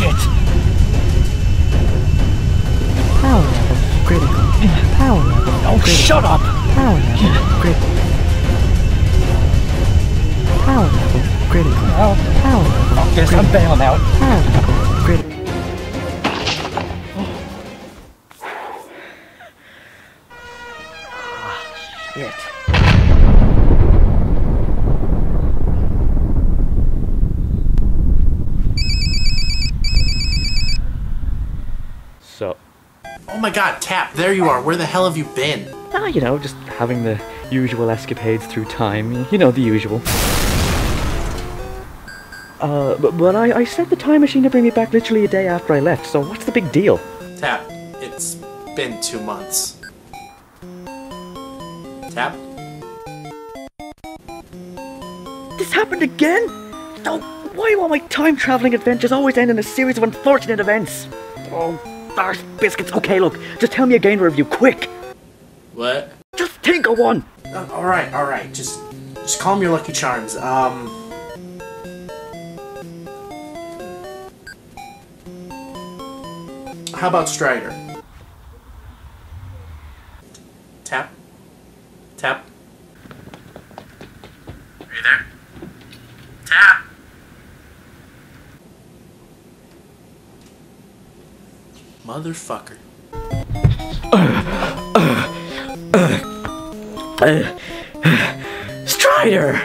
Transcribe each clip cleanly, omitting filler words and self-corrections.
shit! Power level critical. Power level Oh, critical. shut up! Power level critical. Power level critical. Oh, Power level fuck this, I'm bailing out. Power level critical. Shit. So, Oh my god, Tap, there you are. Where the hell have you been? you know, just having the usual escapades through time. You know, the usual. But I set the time machine to bring me back literally a day after I left, so what's the big deal? Tap, it's been 2 months. Tap? This happened again? Oh, why do all my time-traveling adventures always end in a series of unfortunate events? Oh, arse biscuits. Okay, look, just tell me a game review, quick! What? Just think of one! Alright. Just calm your lucky charms. How about Stider? Tap? Tap? Are you there? Tap! Motherfucker. Stider!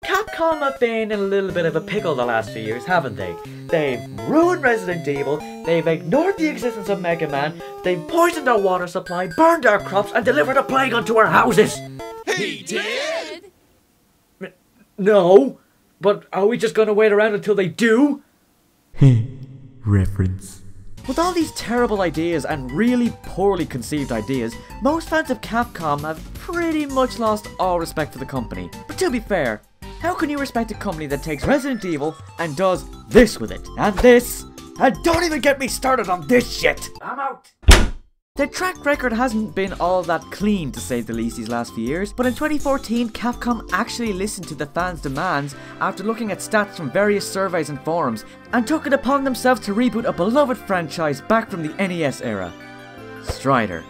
Capcom have been in a little bit of a pickle the last few years, haven't they? They've ruined Resident Evil, they've ignored the existence of Mega Man, they've poisoned our water supply, burned our crops, and delivered a plague onto our houses! He did? No, but are we just gonna wait around until they do? Reference. With all these terrible ideas and really poorly conceived ideas, most fans of Capcom have pretty much lost all respect for the company. But to be fair, how can you respect a company that takes Resident Evil and does this with it, and this, and don't even get me started on this shit! I'm out! Their track record hasn't been all that clean, to say the least, these last few years, but in 2014, Capcom actually listened to the fans' demands after looking at stats from various surveys and forums, and took it upon themselves to reboot a beloved franchise back from the NES era. Strider.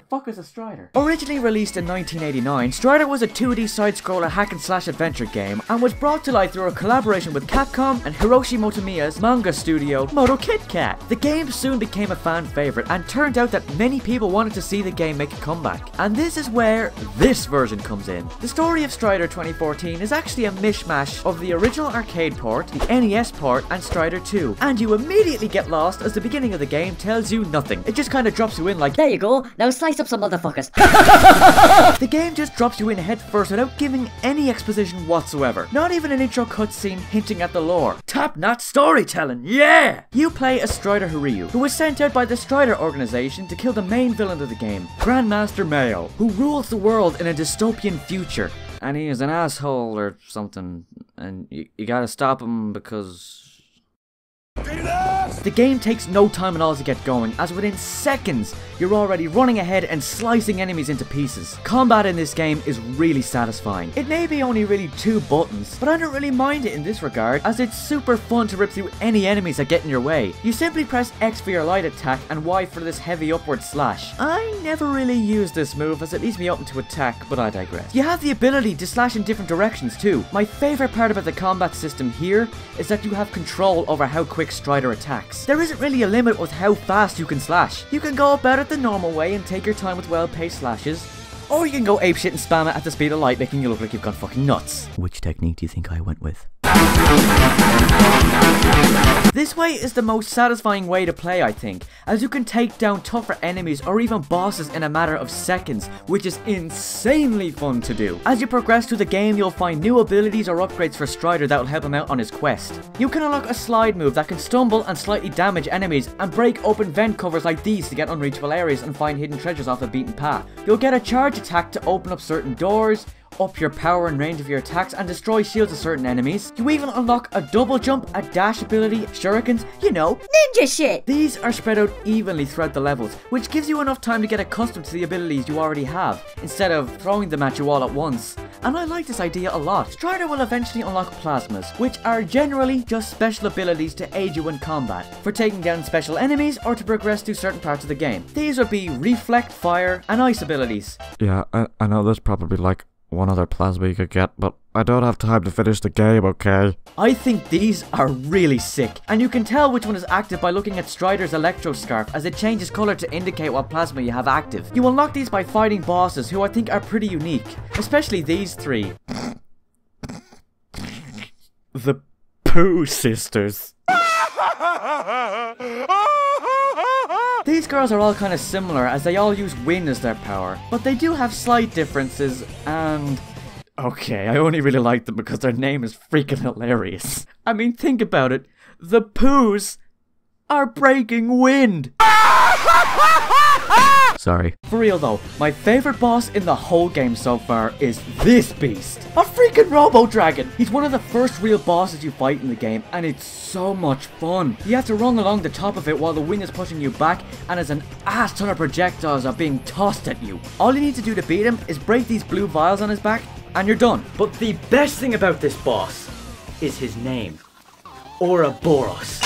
Fuck is a Strider? Originally released in 1989, Strider was a 2D side-scroller hack-and-slash adventure game and was brought to life through a collaboration with Capcom and Hiroshi Motomiya's manga studio, Moto Kit Kat. The game soon became a fan favourite and turned out that many people wanted to see the game make a comeback. And this is where this version comes in. The story of Strider 2014 is actually a mishmash of the original arcade port, the NES port, and Strider 2. And you immediately get lost as the beginning of the game tells you nothing. It just kind of drops you in like, There you go, now slice up some motherfuckers. The game just drops you in head first without giving any exposition whatsoever. Not even an intro cutscene hinting at the lore. Top-notch storytelling, yeah! You play as Strider Hiryu, who was sent out by the Strider organization to kill the main villain of the game, Grandmaster Mayo, who rules the world in a dystopian future. And he is an asshole or something, and you gotta stop him because... The game takes no time at all to get going, as within seconds, you're already running ahead and slicing enemies into pieces. Combat in this game is really satisfying. It may be only really 2 buttons, but I don't really mind it in this regard, as it's super fun to rip through any enemies that get in your way. You simply press X for your light attack and Y for this heavy upward slash. I never really used this move as it leaves me open to attack, but I digress. You have the ability to slash in different directions too. My favourite part about the combat system here is that you have control over how quick Strider attacks. There isn't really a limit with how fast you can slash. You can go about it the normal way and take your time with well-paced slashes, or you can go apeshit and spam it at the speed of light, making you look like you've gone fucking nuts. Which technique do you think I went with? This way is the most satisfying way to play, I think, as you can take down tougher enemies or even bosses in a matter of seconds, which is insanely fun to do. As you progress through the game, you'll find new abilities or upgrades for Strider that will help him out on his quest. You can unlock a slide move that can stumble and slightly damage enemies and break open vent covers like these to get unreachable areas and find hidden treasures off the beaten path. You'll get a charge attack to open up certain doors, up your power and range of your attacks, and destroy shields of certain enemies. You even unlock a double jump, a dash ability, shurikens, you know, Ninja shit! These are spread out evenly throughout the levels, which gives you enough time to get accustomed to the abilities you already have, instead of throwing them at you all at once. And I like this idea a lot. Strider will eventually unlock plasmas, which are generally just special abilities to aid you in combat, for taking down special enemies or to progress through certain parts of the game. These would be reflect, fire, and ice abilities. Yeah, I know there's probably like one other plasma you could get, but I don't have time to finish the game, okay? I think these are really sick, and you can tell which one is active by looking at Strider's electro scarf as it changes colour to indicate what plasma you have active. You unlock these by fighting bosses who I think are pretty unique, especially these three. The Pooh Sisters. These girls are all kind of similar as they all use wind as their power, but they do have slight differences and... Okay, I only really like them because their name is freaking hilarious. I mean, think about it. The Poohs are breaking wind! Sorry. For real though, my favourite boss in the whole game so far is this beast. A freaking Robo-Dragon! He's one of the first real bosses you fight in the game, and it's so much fun. You have to run along the top of it while the wind is pushing you back, and as an ass ton of projectiles are being tossed at you. All you need to do to beat him is break these blue vials on his back, and you're done. But the best thing about this boss is his name. Ouroboros.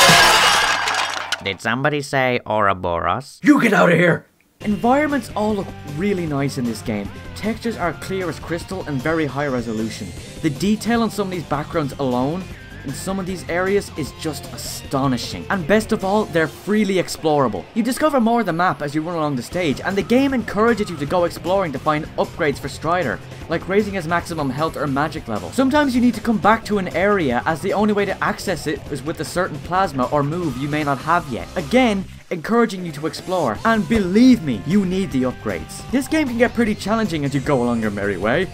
Did somebody say Ouroboros? You get out of here! Environments all look really nice in this game. Textures are clear as crystal and very high resolution. The detail on some of these backgrounds alone in some of these areas is just astonishing. And best of all, they're freely explorable. You discover more of the map as you run along the stage, and the game encourages you to go exploring to find upgrades for Strider, like raising his maximum health or magic level. Sometimes you need to come back to an area as the only way to access it is with a certain plasma or move you may not have yet. Again, encouraging you to explore. And believe me, you need the upgrades. This game can get pretty challenging as you go along your merry way.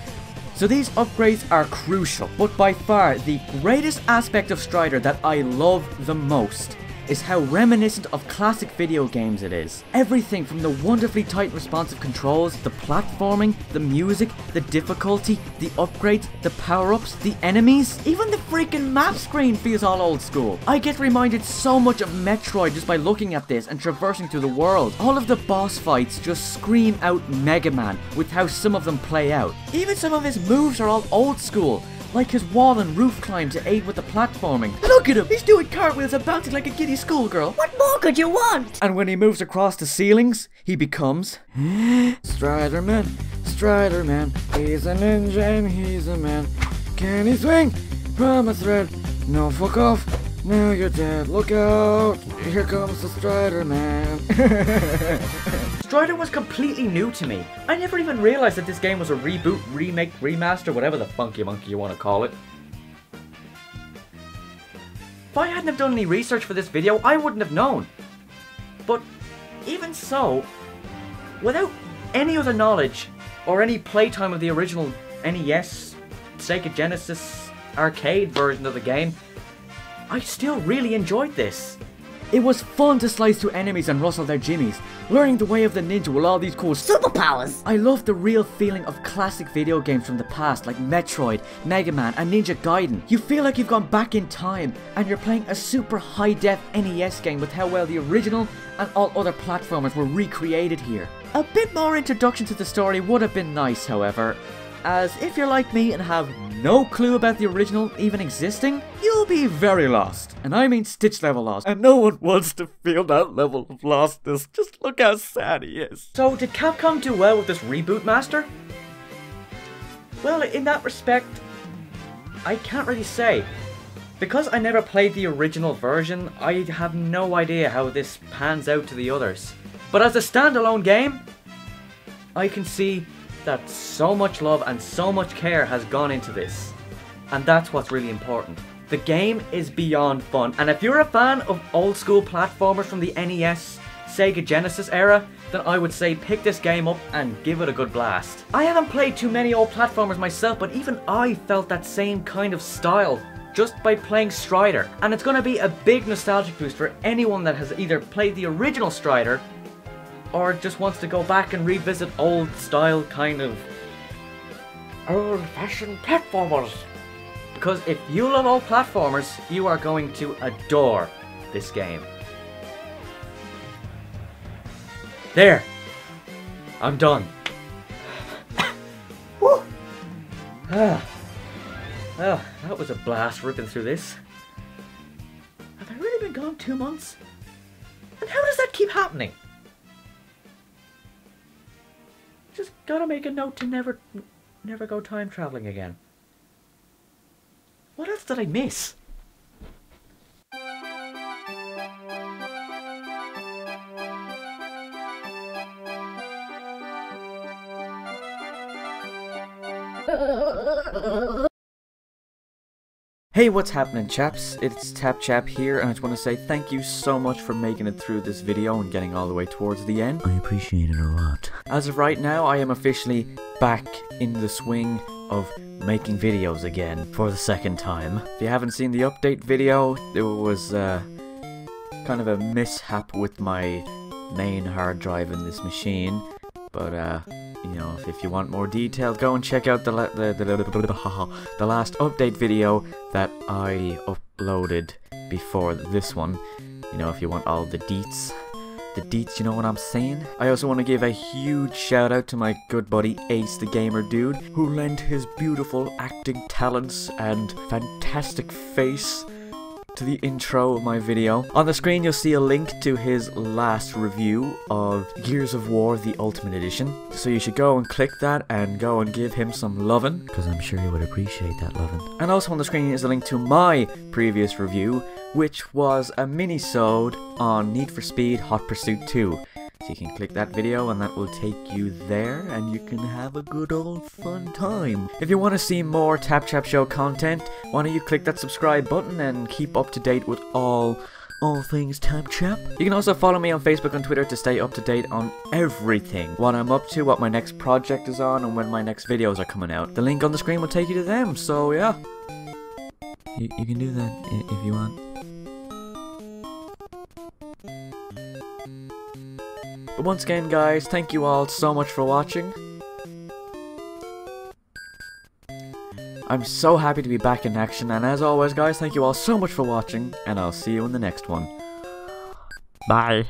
So these upgrades are crucial, but by far the greatest aspect of Strider that I love the most is how reminiscent of classic video games it is. Everything from the wonderfully tight and responsive controls, the platforming, the music, the difficulty, the upgrades, the power-ups, the enemies, even the freaking map screen feels all old school. I get reminded so much of Metroid just by looking at this and traversing through the world. All of the boss fights just scream out Mega Man with how some of them play out. Even some of his moves are all old school, like his wall and roof climb to aid with the platforming. Look at him! He's doing cartwheels and bouncing like a giddy schoolgirl. What more could you want? And when he moves across the ceilings, he becomes... Strider Man, he's a ninja and he's a man. Can he swing from a thread? No, fuck off. Now you're dead. Look out! Here comes the Strider Man. Strider was completely new to me. I never even realized that this game was a reboot, remake, remaster, whatever the funky monkey you want to call it. If I hadn't have done any research for this video, I wouldn't have known. But even so, without any other knowledge or any playtime of the original NES, Sega Genesis arcade version of the game, I still really enjoyed this. It was fun to slice through enemies and rustle their jimmies, learning the way of the ninja with all these cool Superpowers! I love the real feeling of classic video games from the past like Metroid, Mega Man and Ninja Gaiden. You feel like you've gone back in time and you're playing a super high-def NES game with how well the original and all other platformers were recreated here. A bit more introduction to the story would have been nice, however, as if you're like me and have no clue about the original even existing, you'll be very lost. And I mean Stitch level lost. And no one wants to feel that level of lostness. Just look how sad he is. So did Capcom do well with this reboot, Master? Well, in that respect, I can't really say. Because I never played the original version, I have no idea how this pans out to the others. But as a standalone game, I can see that so much love and so much care has gone into this. And that's what's really important. The game is beyond fun, and if you're a fan of old school platformers from the NES, Sega Genesis era, then I would say pick this game up and give it a good blast. I haven't played too many old platformers myself, but even I felt that same kind of style just by playing Strider. And it's going to be a big nostalgic boost for anyone that has either played the original Strider or just wants to go back and revisit old style kind of old-fashioned platformers. Because if you love old platformers, you are going to adore this game. There! I'm done. Woo! Oh, that was a blast ripping through this. Have I really been gone 2 months? And how does that keep happening? Just gotta make a note to never go time traveling again. What else did I miss? Hey, what's happening, chaps? It's TapChap here, and I just want to say thank you so much for making it through this video and getting all the way towards the end. I appreciate it a lot. As of right now, I am officially back in the swing of making videos again for the second time. If you haven't seen the update video, it was kind of a mishap with my main hard drive in this machine, but you know, if you want more detail, go and check out the last update video that I uploaded before this one. You know, if you want all the deets. The deets, you know what I'm saying? I also want to give a huge shout out to my good buddy Ace the Gamer Dude, who lent his beautiful acting talents and fantastic face to the intro of my video. On the screen you'll see a link to his last review of Gears of War the Ultimate Edition, so you should go and click that and go and give him some lovin', because I'm sure he would appreciate that lovin'. And also on the screen is a link to my previous review, which was a mini-sode on Need for Speed Hot Pursuit 2. So you can click that video and that will take you there and you can have a good old fun time. If you want to see more TapChap Show content, why don't you click that subscribe button and keep up to date with all things TapChap. You can also follow me on Facebook and Twitter to stay up to date on everything. What I'm up to, what my next project is on, and when my next videos are coming out. The link on the screen will take you to them, so yeah. You can do that if you want. But once again, guys, thank you all so much for watching. I'm so happy to be back in action, and as always, guys, thank you all so much for watching, and I'll see you in the next one. Bye.